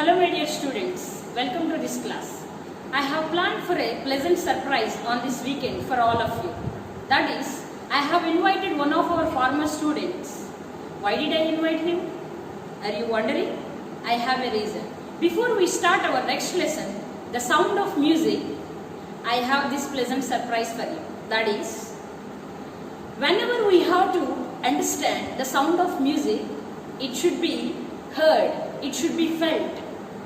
Hello my dear students, welcome to this class. I have planned for a pleasant surprise on this weekend for all of you. That is, I have invited one of our former students. Why did I invite him? Are you wondering? I have a reason. Before we start our next lesson, The Sound of Music, I have this pleasant surprise for you. That is, whenever we have to understand the sound of music, it should be heard, it should be felt,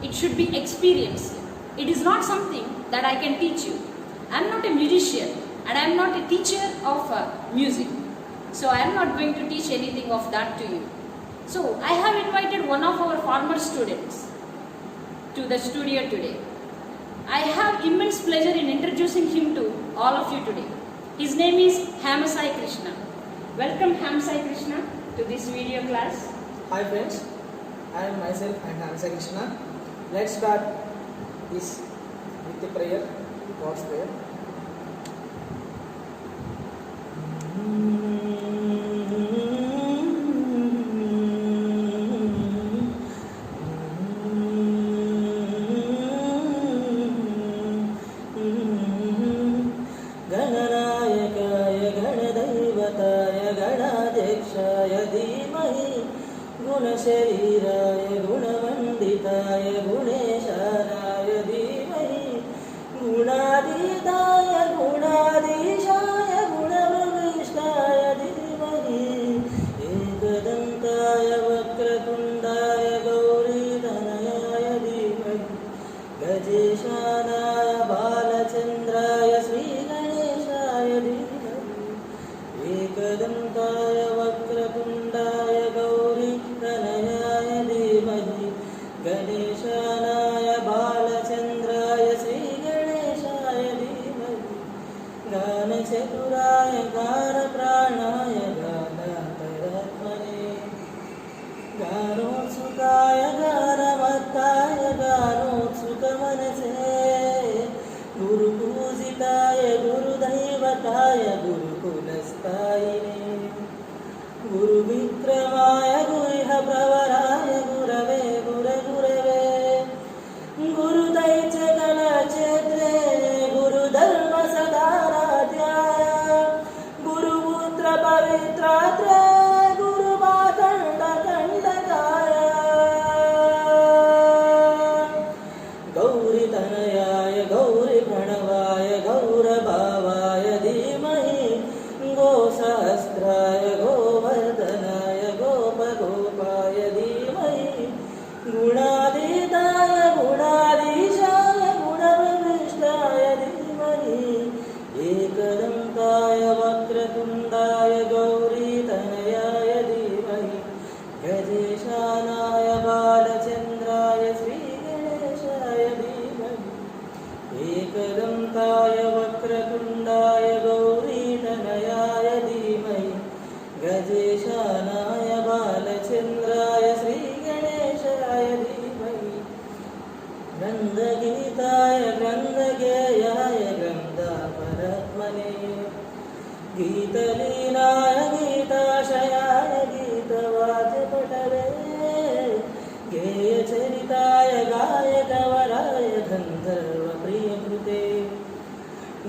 it should be experienced. It is not something that I can teach you. I am not a musician and I am not a teacher of music. So I am not going to teach anything of that to you. So I have invited one of our former students to the studio today. I have immense pleasure in introducing him to all of you today. His name is Hamasai Krishna. Welcome Hamasai Krishna to this video class. Hi friends, I am myself and Hamasai Krishna. Let's start this with the prayer, God's prayer. गणनायकाय गणदैवताय गणाध्यक्षाय धीमहि गुणशरीराय गुणवन्दिताय गुणेशानाय धीमहि गुणातीताय गुणाधीशाय गुणप्रविष्टाय धीमहि एकदन्ताय वक्रतुण्डाय गौरीतनयाय धीमहि गजेशानाय बालचन्द्राय श्रीगणेशाय धीमहि एकदन्ताय वक्रतुण्डाय गौरीतनयाय धीमहि गणेशानाय बालचन्द्राय श्रीगणेशाय धीमहि गानचतुराय गानप्राणाय गानान्तरात्मने गानोत्सुकाय गानमत्ताय गानोत्सुकमनसे गुरुपूजिताय गुरुदैवताय गुरुकुलस्थायिने गुरुविक्रमाय गुह्यप्रवराय गुरवे गुरगुरवे गुरुदैत्यकलक्षेत्रे गुरुधर्मसदाराध्याय गुरुपुत्रपवित्रात्रे गुरुमातण्डकण्टकाय गौरीतनयाय गौरीप्रणवाय गौरभावाय धीमहि गोसहस्राय गोवर्धनाय गोपगोपाय धीमहि गुणातीताय गुणाधीशाय गुणप्रविष्टाय धीमहि एकदन्ताय वक्रतुण्डाय गौरीतनयाय धीमहि गजेशानाय बालचन्द्राय श्रीगणेशाय धीमहि एकदन्ताय वक्रतुण्डाय गौरीतनयाय धीमहि गजेशानाय बालचन्द्राय श्रीगणेशाय धीमहि ग्रन्थगीताय ग्रन्थगेयाय ग्रन्थपरत्मने गीतलीनाय गीताशयाय गीतवाद्यपटवे गेयचरिताय गायकवराय गन्धर्वप्रियकृते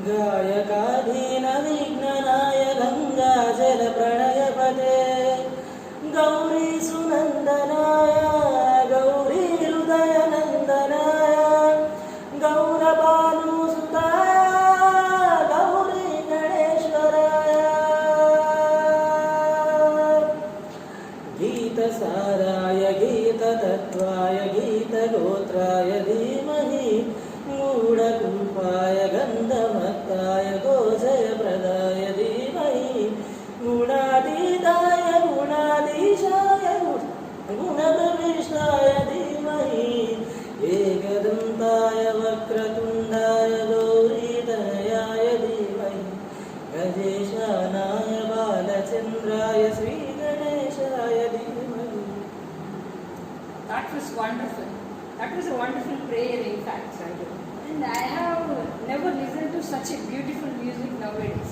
गायकाधीनविघ्ननाय गङ्गाजलप्रणयपते गौरीसुनन्दनाय गौरीहृदयनन्दनाय गौरबालुसुताय गौरीगणेश्वराय गीतसाराय गीततत्त्वाय गीतगोत्राय धीमहि गूढकूपाय गन्धमत्ताय गोजयप्रदाय धीमहि गुणातीताय गुणाधीशाय गुणप्रविष्टाय धीमहि एकदन्ताय वक्रतुण्डाय गौरीतनयाय धीमहि गजेशानाय बालचन्द्राय श्रीगणेशाय धीमहि. That was wonderful. That was a wonderful prayer in fact. And I have never listened to such a beautiful music nowadays.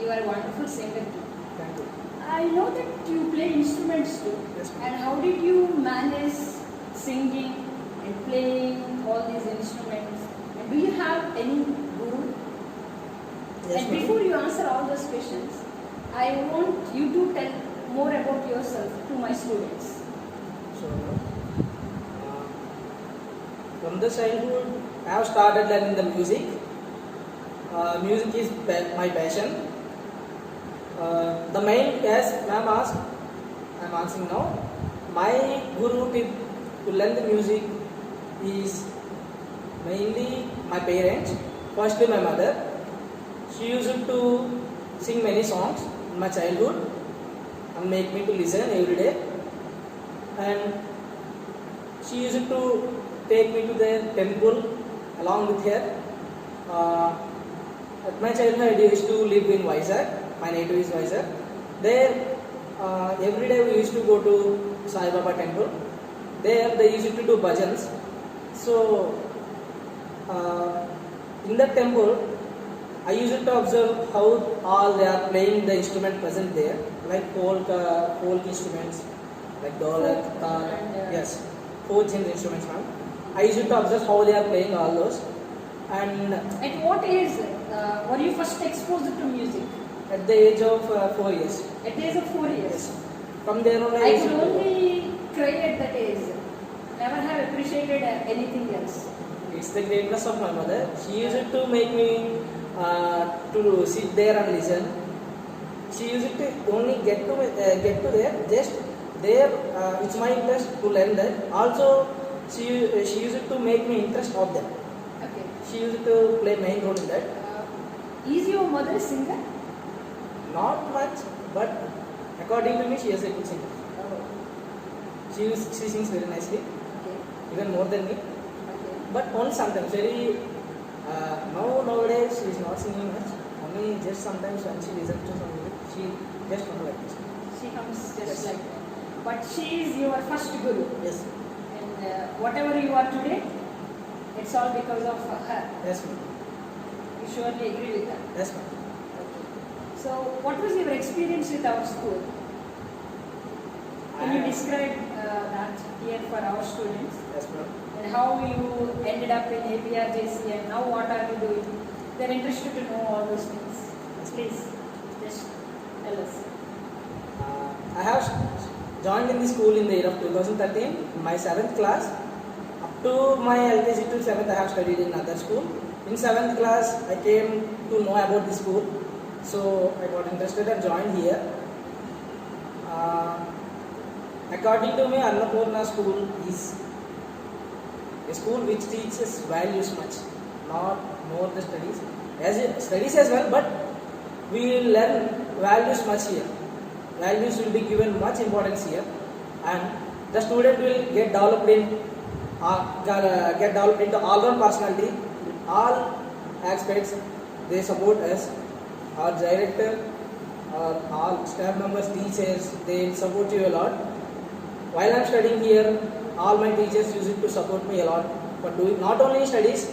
You are a wonderful singer too. Thank you. I know that you play instruments too. Yes, ma'am. And how did you manage singing any guru? Yes, And ma'am. before you answer all those questions, I want you to tell more about yourself to my students. So, from the childhood, I have started learning the music. Music is my passion. The main, as ma'am asked, I am answering now. My guru to learn the music is mainly my parents. Firstly, my mother. She used to sing many songs in my childhood and make me to listen every day. And she used to take me to the temple along with her. At my childhood, I used to live in Vizag. My native is Vizag. There, every day we used to go to Sai Baba temple. There, they used to do bhajans. So, in that temple, I used to observe how all they are playing the instrument present there, like folk instruments, like dholak, Folk tar, and, yes, folk genre instruments, ma'am. I used to observe how they are playing all those, and At what age were you first exposed to music? at the age of 4 years, At the age of 4 years. yes, from there on I used could to- only cry at that age. Never have appreciated anything else. It's the greatness of my mother. She used to make me to sit there and listen. She used to only get to there, just there. It's my interest to learn that. Also, she used to make me interest of that. Okay. She used to play main role in that. Is your mother a singer? Not much, but according to me, she is a good singer. Oh, She sings very nicely, okay. even more than me. Okay. But only sometimes, very nowadays she is not singing much. Only just sometimes when she listens to some music, she just comes like this. She comes just Yes. like that. But she is your first guru. Yes, And whatever you are today, it's all because of her. yes, ma'am. You surely agree with that. Yes, ma'am. So, what was your experience with our school? Can you describe that here for our students? Yes, ma'am. And how you ended up in APRJC and now what are you doing? They're interested to know all those things. Please, just tell us. I have joined in the school in the year of 2013, in my 7th class. Up to my LKG till 7th, I have studied in another school. In 7th class, I came to know about the school. So, I got interested and joined here. According to me, Annapurna school is a school which teaches values much, not more the studies. Studies as well, but we will learn values much here. Values will be given much importance here, and the student will get developed into all-round personality, all aspects. They support us, our director, all staff members, teachers. They support you a lot. While I'm studying here, all my teachers used to support me a lot for doing not only studies.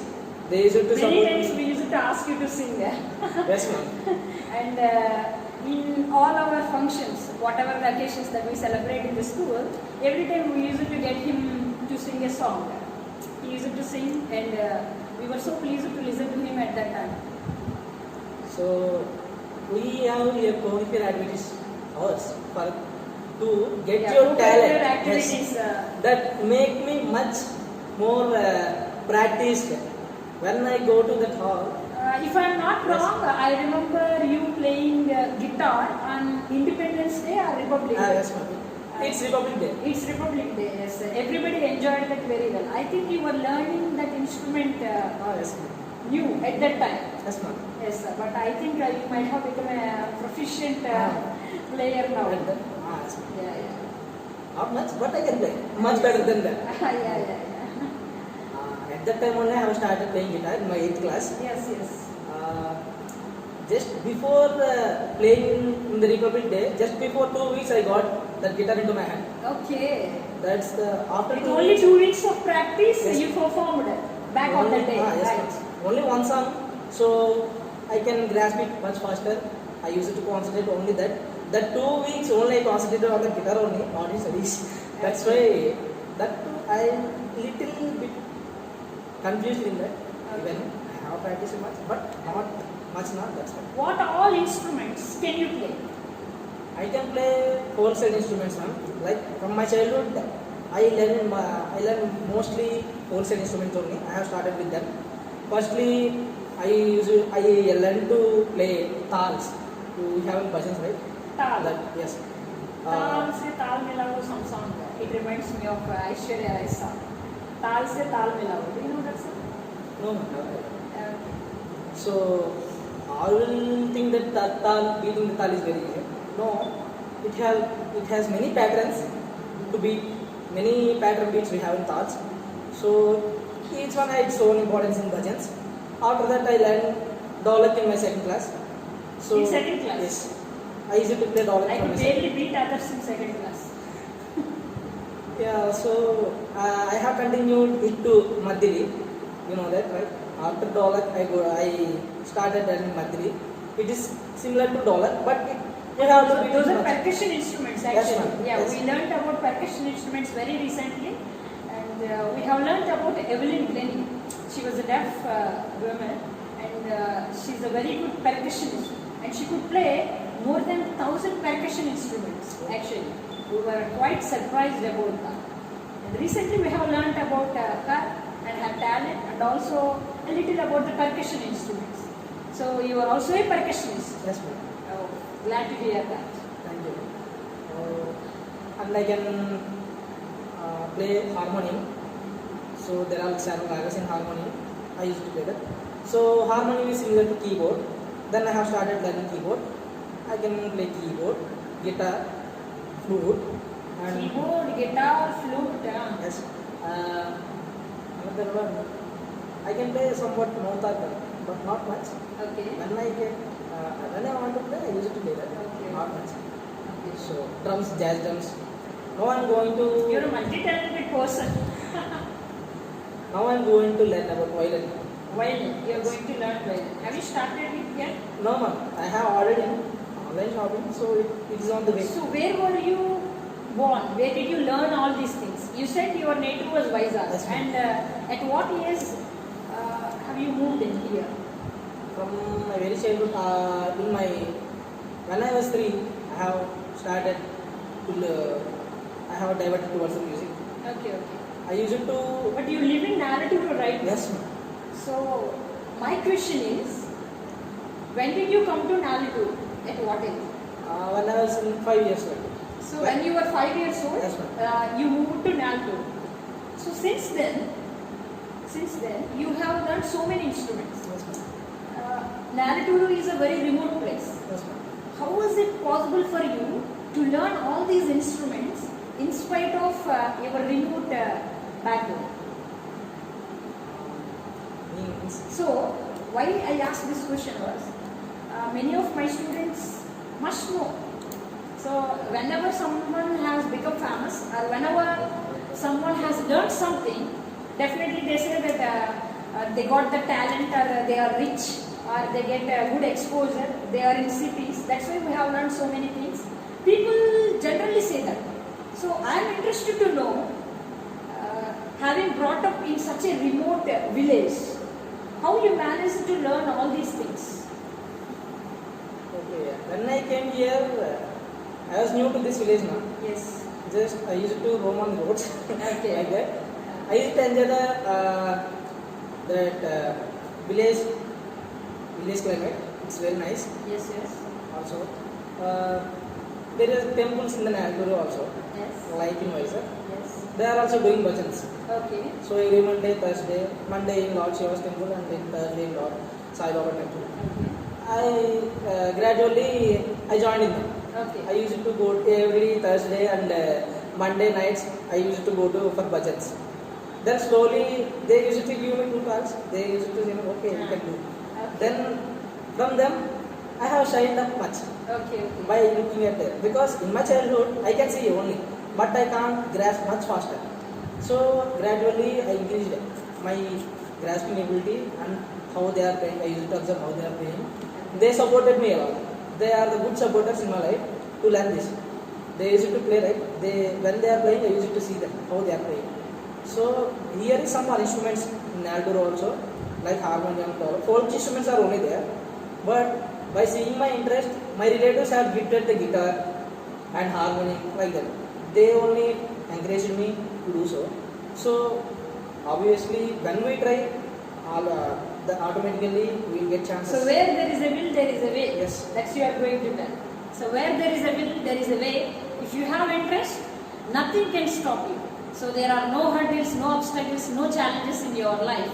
They used to Many support times me. we used to ask you to sing. Yes, ma'am. And in all our functions, whatever the occasions that we celebrate in the school, every time we used to get him to sing a song. He used to sing, and we were so pleased to listen to him at that time. So we have here co-curricular activities hours for to get Yeah, your co-curricular talent. activities. Yes. That make me much more practiced. When I go to that hall, If I am not Yes. wrong, I remember you playing guitar on Independence Day or Republic Day. yes, ma'am. It's Republic Day. It's Republic Day, yes. Everybody enjoyed that very well. I think you were learning that instrument Yes, ma'am. new at that time. Yes, ma'am. Yes, sir. But I think you might have become a proficient player now. Yes, ma'am. Yeah, yeah. Not much, but I can play. Much better than that. Yeah. At that time only I have started playing guitar in my 8th class. Yes. Just before playing in the Republic Day, just before 2 weeks I got that guitar into my hand. Okay. That's the after With 2 only weeks. 2 weeks of practice, Yes. you performed back on that day. Yes, Right. ma'am. Only one song, so I can grasp it much faster. I used to concentrate only that. That 2 weeks only I concentrated on the guitar only, not in studies. That's why that too, I'm little bit confused in that. Even I have practiced much, but not much now. That's why. What all instruments can you play? I can play wholesale instruments, ma'am. Like from my childhood, I learn mostly wholesale instruments only. I have started with them. Firstly, I learned to play tals. You have bhajans, right? Tal. That, yes. Tal se tal milao some song. It reminds me of Aishwarya Rai song. Tal se tal milao. Do you know that song? No, ma'am. Uh, So I will think that tal beating the tal is very easy. No, it has many patterns to beat. Many pattern beats we have in tals. So each one had its own importance in bhajans. After that, I learned Dholak in my second class. So In second class? Yes, I used to play Dholak I from could my barely beat others in second class. Yeah, so I have continued it to Madhuri. You know that, right? After Dholak, I started learning Madhuri. It is similar to Dholak, but you have to beat Those it are much. percussion instruments Yes, actually. ma'am. Yeah, Yes. we learned about percussion instruments very recently, and we have learned about Evelyn Glennie. She was a deaf woman, and she's a very good percussionist, and she could play more than 1,000 percussion instruments. Actually, we were quite surprised about that. And recently, we have learned about her and her talent, and also a little about the percussion instruments. So you are also a percussionist. Yes, ma'am. Oh, glad to hear that. Thank you. And I can play harmonium. So there are several ragas in harmonium. I used to play that. So harmonium is similar to keyboard. Then I have started learning keyboard. I can play keyboard, guitar, flute, and Keyboard, guitar, flute. yes. Another one. I can play somewhat Montag, but not much. Okay. When I want to play, I used to play that. Okay. Not much. Okay. So drums, jazz drums. Now I'm going to. You're a multi-talented person. Now I'm going to learn about violin. Violin. You're going to learn violin. Have you started it yet? No, ma'am. I have already online shopping, so it is on the way. So where were you born? Where did you learn all these things? You said your native was Vizag. Yes, ma'am. And at what years have you moved in here? From my very childhood, when I was 3, I have started I have diverted towards the music. Okay, okay. I used to. But you live in Narathipur, right? Yes, ma'am. So my question is, when did you come to Narathipur? At what age? When I was in 5 years old. So when you were 5 years old, Yes, ma'am. you moved to Nalto. So since then, you have learned so many instruments. Yes, ma'am. Nalto is a very remote place. Yes, ma'am. How was it possible for you to learn all these instruments in spite of your remote background? Means. So why I asked this question was, many of my students must know. So whenever someone has become famous or whenever someone has learned something, definitely they say that they got the talent or they are rich or they get good exposure, they are in cities. That's why we have learned so many things. People generally say that. So I am interested to know, having brought up in such a remote village, how you managed to learn all these things. Okay. When I came here, I was new to this village now. Yes. Just I used to roam on the roads Okay. like that. I used to enjoy that village climate. It's very nice. Yes, yes. Also, there is temples in the Nagpur also, Yes. like in Vizag. Yes. They are also doing bhajans. Okay. So every Monday in Lord Shiva's temple and then Thursday in Lord Sai Baba temple. Okay. I gradually I joined in them. I Okay. used to go every Thursday and Monday nights. I used to go to for bhajans. Then slowly they used to give me 2 calls. They used to say, okay, you can do. Okay. Then from them, I have shined up much Okay. Okay. by looking at them. Because in my childhood, I can see only, but I can't grasp much faster. So gradually, I increased my grasping ability and how they are playing. I used to observe how they are playing. They supported me a lot. They are the good supporters in my life to learn this. They used to play right. When they are playing, I used to see them how they are playing. So here is some more instruments in Naldur also. like harmonium, tabla. Folk instruments are only there. But by seeing my interest, my relatives have gifted the guitar and harmonium like that. They only encouraged me to do so. So obviously, when we try, automatically we get chances. So where there is a will, there is a way. Yes. That's you are going to tell. So where there is a will, there is a way. If you have interest, nothing can stop you. So there are no hurdles, no obstacles, no challenges in your life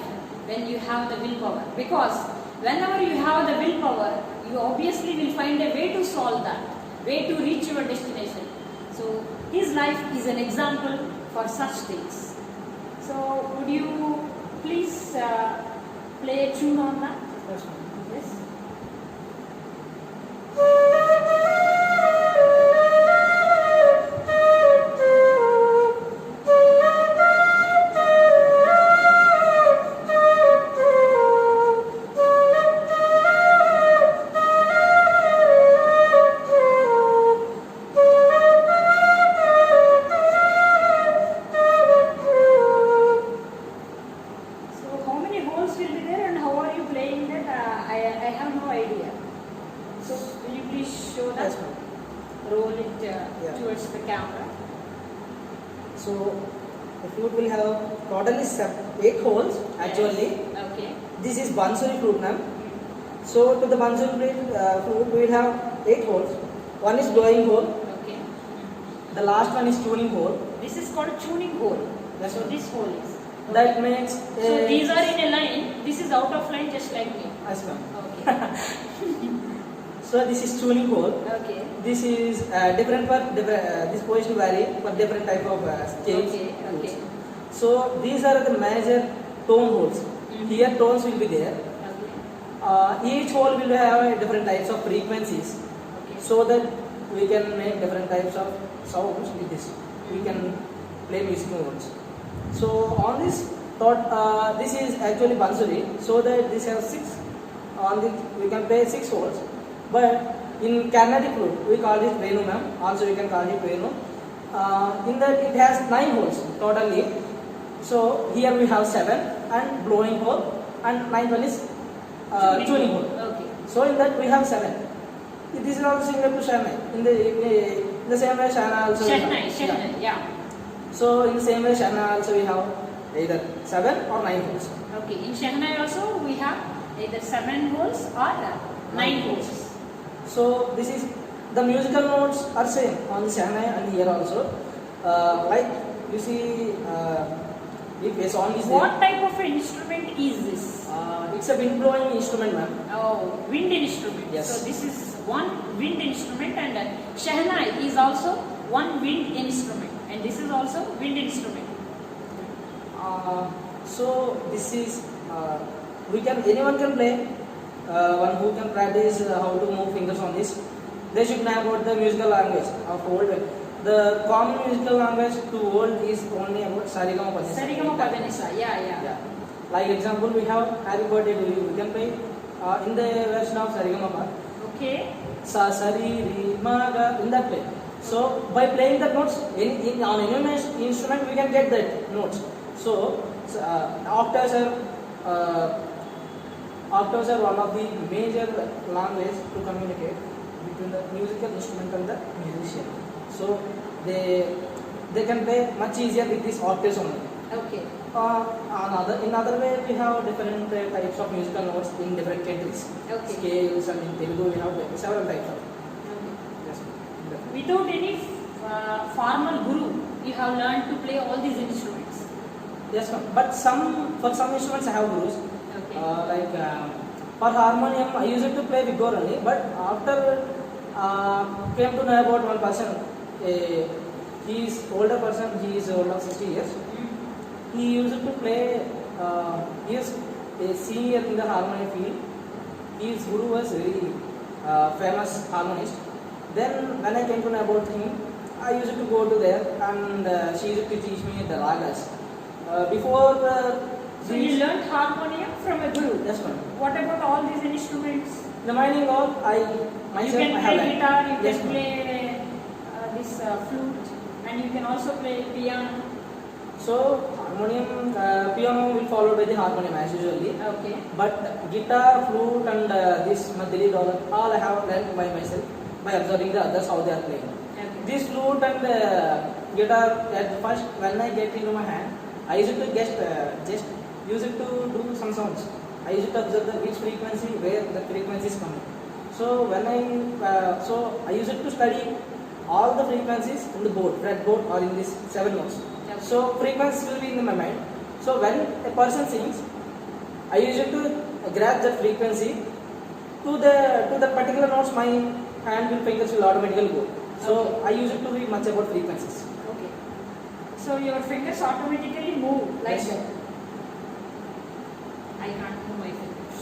when you have the willpower. Because whenever you have the willpower, you obviously will find a way to solve that, way to reach your destination. So his life is an example for such things. So would you please play a tune on that? That's fine. Yes. So how many holes will be there and how are you playing that? I have no idea. So will you please show that? That's fine. Roll it Yeah. towards the camera. So the flute will have totally 8 holes actually. Okay. This is Bansuri flute, ma'am. So to the Bansuri flute we will have 8 holes. One is blowing hole. Okay. The last one is tuning hole. This is called tuning hole. That's So right. this hole is. That makes So these are in a line. This is out of line, just like me. Yes, ma'am. Okay. So this is tuning hole. Okay. This is different for this position vary for different type of scales. Okay. Okay. So these are the major tone holes. Mhm. Here tones will be there. Okay. Each hole will have different types of frequencies, Okay. so that we can make different types of sounds with this. We can play musical notes. So on this this is actually Bansuri, so that this has 6. On this we can play 6 holes. But in Carnatic flute we call it Venu, ma'am. Also we can call it Venu. In that it has 9 holes totally. So here we have 7 and blowing hole, and 9th one is tuning hole. Okay. So in that we have 7. This is also similar to Shahnai. In the same way Shahnai also. Shehnai, Yeah. Shehnai, yeah. So in the same way Shahnai also we have either 7 or 9 holes. Okay. In Shehnai also we have either 7 holes or 9 holes. So this is the musical notes are same on Shahnai and here also. Like you see, if a song is What type of an instrument is this? it's a wind blowing instrument, ma'am. Oh, wind instrument. Yes. So this is one wind instrument, and Shehnai is also one wind instrument, and this is also wind instrument. So this is anyone can play. One who can practice how to move fingers on this. They should know about the musical language of old. The common musical language to old is only about Sarigama Padhanisa. Sarigama Padhanisa. Yeah, yeah. Yeah. Like example, we have Happy Birthday to You. We can play in the version of Sarigama Pa. Okay. Sa Sari Ri Ma Ga in that way. So by playing the notes on any instrument, we can get that notes. So octaves are one of the major language to communicate between the musical instrument and the musician. So they can play much easier with these octaves only. Okay. In other way, we have different types of musical notes in different categories. Okay. Scales, and in Telugu we have several types of. Okay. Yes. Without any formal guru, you have learned to play all these instruments. Yes, ma'am. But for some instruments I have gurus. Okay. For harmonium, I used to play Vigor only. But after came to know about one person, he is older person. He is older 60 years. He used to play. He is a senior in the harmonium field. His guru was very famous harmonist. Then when I came to know about him, I used to go to there, and she used to teach me the ragas. Before So you learned harmonium from a guru. yes, ma'am. What about all these instruments? Remaining all, You myself can I have play learned. guitar, you Yes, can ma'am. play this flute, and you can also play piano. So harmonium, piano will follow by by the harmonium as usually. Okay. But guitar, flute, and this madhili, dollar, all I have learned by myself by observing the others how they are playing. Okay. This flute and guitar, at first when I get into my hand, I used to just use it to do some sounds. I used to observe the which frequency, where the frequency is coming. So when I use it to study all the frequencies in the board, fretboard, or in this 7 notes. Okay. So frequencies will be in my mind. So when a person sings, I use it to grab the frequency to the particular notes. My hand will fingers will automatically go. So Okay. I use it to read much about frequencies. Okay. So your fingers automatically move like Yes. that. I can't move my fingers.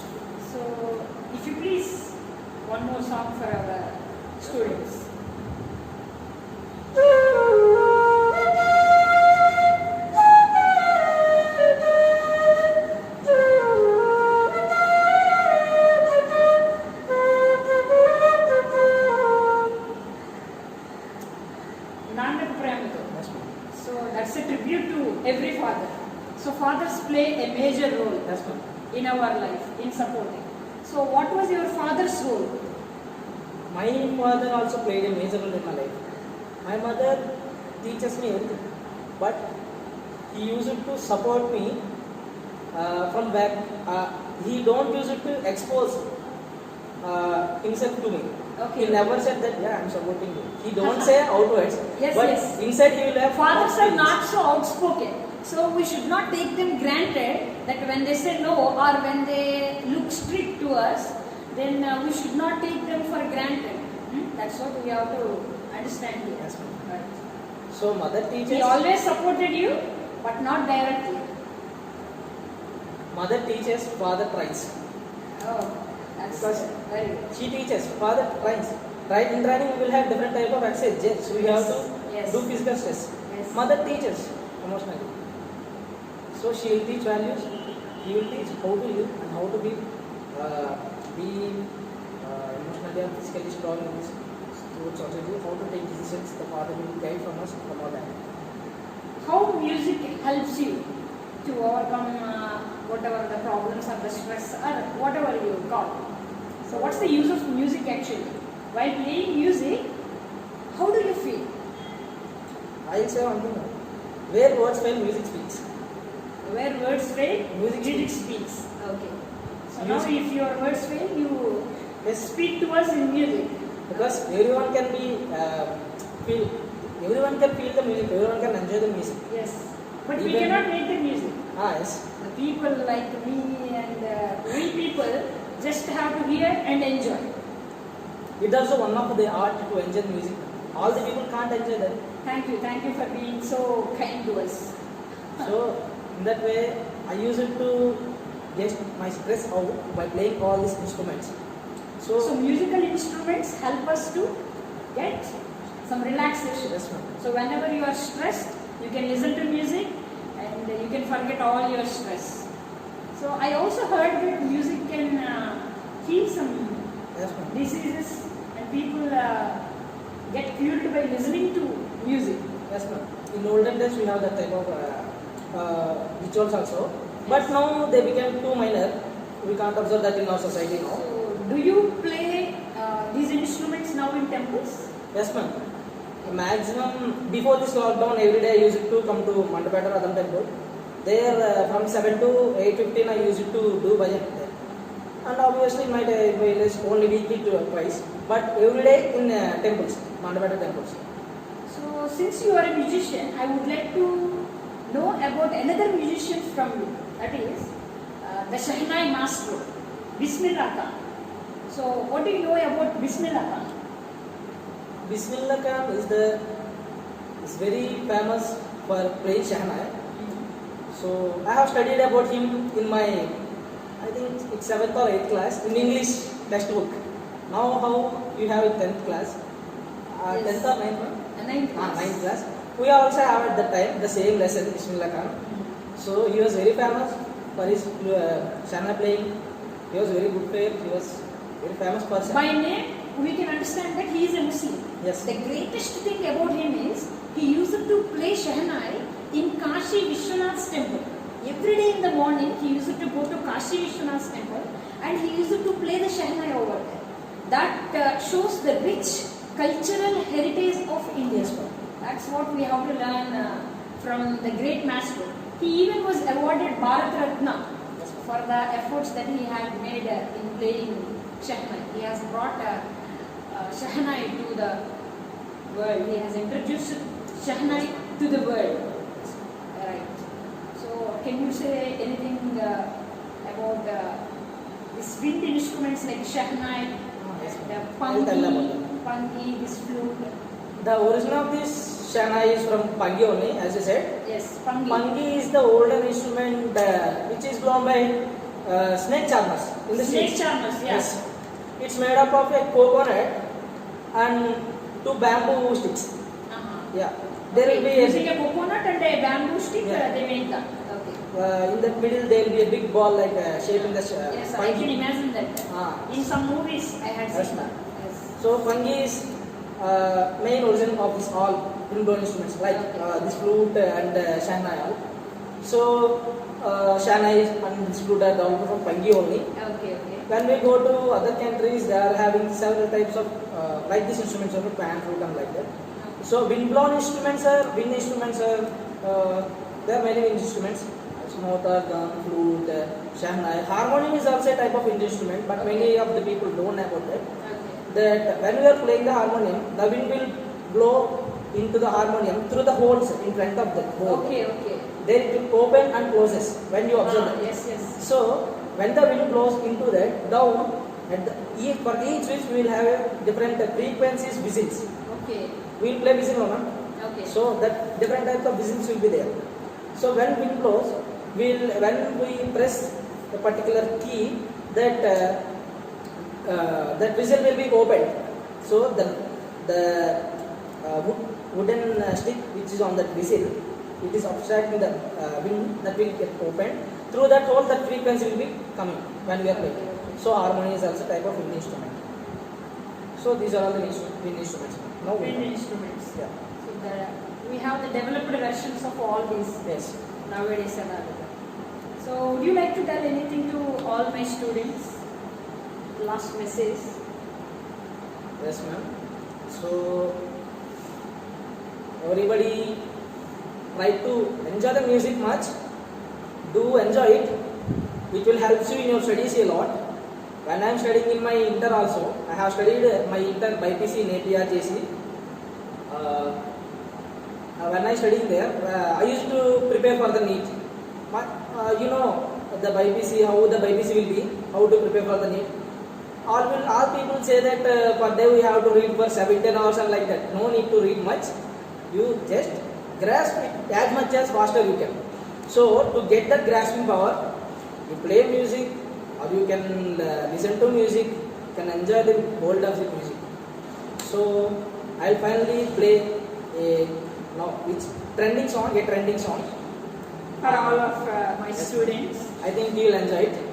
So if you please, one more song for our students. Nanak Premito. Yes, ma'am. So that's a tribute to every father. So fathers play a major role Yes, ma'am. in our life in supporting. So what was your father's role? My father also played a major role in my life. My mother teaches me everything, but he used to support me from back. He don't use it to expose himself to me. Okay. He never said that, yeah, I'm supporting you. He don't say outwards, Yes, but yes. inside he will have Fathers are feelings. not so outspoken. So we should not take them granted that when they say no or when they look strict to us, then we should not take them for granted. That's what we have to understand here. Yes, ma'am. Right. So mother teaches. He always supported you, but not directly. Mother teaches, father tries. Oh, that's Because- very good. She teaches, father tries. Right, in training we will have different type of exercise. So we have to Yes. do physical stress. Yes. Mother teaches emotionally. So she will teach values. He will teach how to live and how to be emotionally and physically strong in this society. How to take decisions. The father will guide from us from all that. How music helps you to overcome whatever the problems or the stress or whatever you got. So what's the use of music actually? While playing music, how do you feel? I will say one thing. Where words fail, music speaks. Where words fail, Music speaks. Okay. So now Music. if your words fail, you Yes, speak to us in music. because everyone can be feel. Everyone can feel the music. Everyone can enjoy the music. Yes. But we Even- cannot make the music. Yes. The people like me and we people just have to hear and enjoy. It also one of the art to enjoy music. All the people can't enjoy that. Thank you for being so kind to us. So in that way, I use it to get my stress out by playing all these instruments. So musical instruments help us to get some relaxation. Yes, ma'am. So whenever you are stressed, you can listen to music and you can forget all your stress. So I also heard that music can heal some Yes, ma'am. diseases and people get cured by listening to music. Yes, ma'am. In olden days, we have that type of rituals also, but now they became too minor. We can't observe that in our society now. So do you play these instruments now in temples? Yes, ma'am. Maximum before this lockdown, every day I used to come to Mandapeta Radham temple. There from 7 to 8:15 I used to do bhajan there. And obviously my village only weekly twice, but every day in temples, Mandapeta temples. So since you are a musician, I would like to know about another musician from you. That is the Shahnai Maestro, Bismillah Khan. So what do you know about Bismillah Khan? Bismillah Khan is very famous for playing Shahnai. So I have studied about him in my, I think it's 7th or 8th class in English textbook. Now how you have in 10th class? Yes. 10th or 9th? One? Ninth class. 9th class. We also have at that time the same lesson, Bismillah Khan. So he was very famous for his Shahnai playing. He was very good player. He was very famous person. By name, we can understand that he is a Muslim. Yes. The greatest thing about him is he used to play Shahnai in Kashi Vishwanath's temple every day in the morning he used to go to Kashi Vishwanath's temple and he used to play the Shehnai over there. That shows the rich cultural heritage of India. That's what we have to learn from the great master. He even was awarded Bharat Ratna for the efforts that he had made in playing Shehnai. He has brought Shehnai to the world. He has introduced Shehnai to the world. Right. So, can you say anything about these wind instruments like Shehnai, I'll tell about them. Pangi, this flute? The origin of this Shehnai is from Pangi only, as you said. Yes, Pangi. Pangi is the older instrument which is blown by snake charmers in the Snake streets. charmers, yes. It's made up of a coconut and two bamboo sticks. Yeah. There will be Using a coconut and a bamboo stick, Yeah. they make that. Okay. in the middle there will be a big ball like shape in the Yes, I can imagine that. In some movies, I had Yes, seen ma'am. that. Yes. So Pangi is main origin of this all wind-blown instruments like this flute and Shehnai all. So Shehnai and this flute are developed from Pangi only. Okay, okay. When we go to other countries, they are having several types of like these instruments of pan, flute and like that. So wind-blown instruments are there are many wind instruments. Motor, gun, flute, Shehnai. Harmonium is also a type of wind instrument, but many of the people don't know about it. That when we are playing the harmonium, the wind will blow into the harmonium through the holes in front of the hole. Okay, okay. There it will open and closes when you observe that. Yes, yes. So when the wind blows into that down, for each which we will have a different frequencies whistles. Okay, We will play whistle on. okay. So that different types of whistles will be there. So when wind blows, when we press a particular key, that that whistle will be opened. So the wooden stick which is on that whistle, it is obstructing the wind that will get opened. Through that hole, that frequency will be coming when we are playing. So harmony is also type of wind instrument. So these are all the wind instruments. Now Wind instruments. Yeah. So we have the developed versions of all these Yes. nowadays available. So would you like to tell anything to all my students? Last message. Yes, ma'am. So everybody try to enjoy the music much. Do enjoy it. It will help you in your studies a lot. When I am studying in my inter also, I have studied my inter BPC in APRJC. When I studying there, I used to prepare for the NEET. But you know the BPC, how the BPC will be, how to prepare for the NEET. All people say that per day we have to read for 17 hours and like that. No need to read much. You just grasp it as much as faster you can. So to get that grasping power, you play music or you can listen to music, you can enjoy the world of the music. So I'll finally play a trending song For all of my students. I think you'll enjoy it.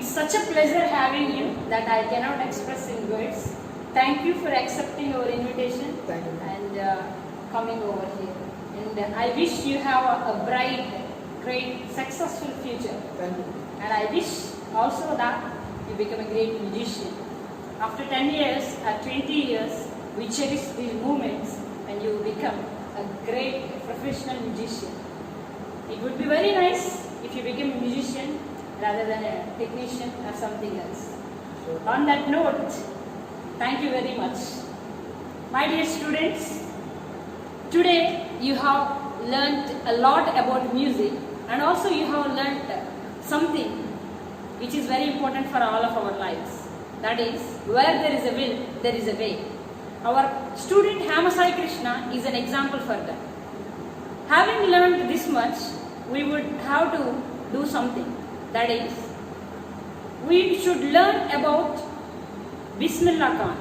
such a pleasure having you that I cannot express in words. Thank you for accepting our invitation Thank you. and coming over here. And I wish you have a bright, great, successful future. Thank you. And I wish also that you become a great musician. After 10 years or 20 years, we cherish these moments and you become a great professional musician. It would be very nice if you became a musician rather than a technician or something else. Sure. On that note, thank you very much. My dear students, today you have learnt a lot about music and also you have learnt something which is very important for all of our lives. That is, where there is a will, there is a way. Our student Hamasai Krishna is an example for that. Having learned this much, we would have to do something. That is, we should learn about Bismillah Khan.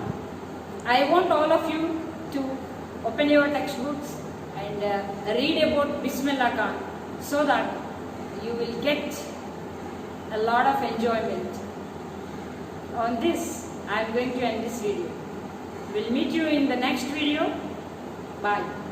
I want all of you to open your textbooks and read about Bismillah Khan so that you will get a lot of enjoyment. On this, I am going to end this video. We'll meet you in the next video. Bye.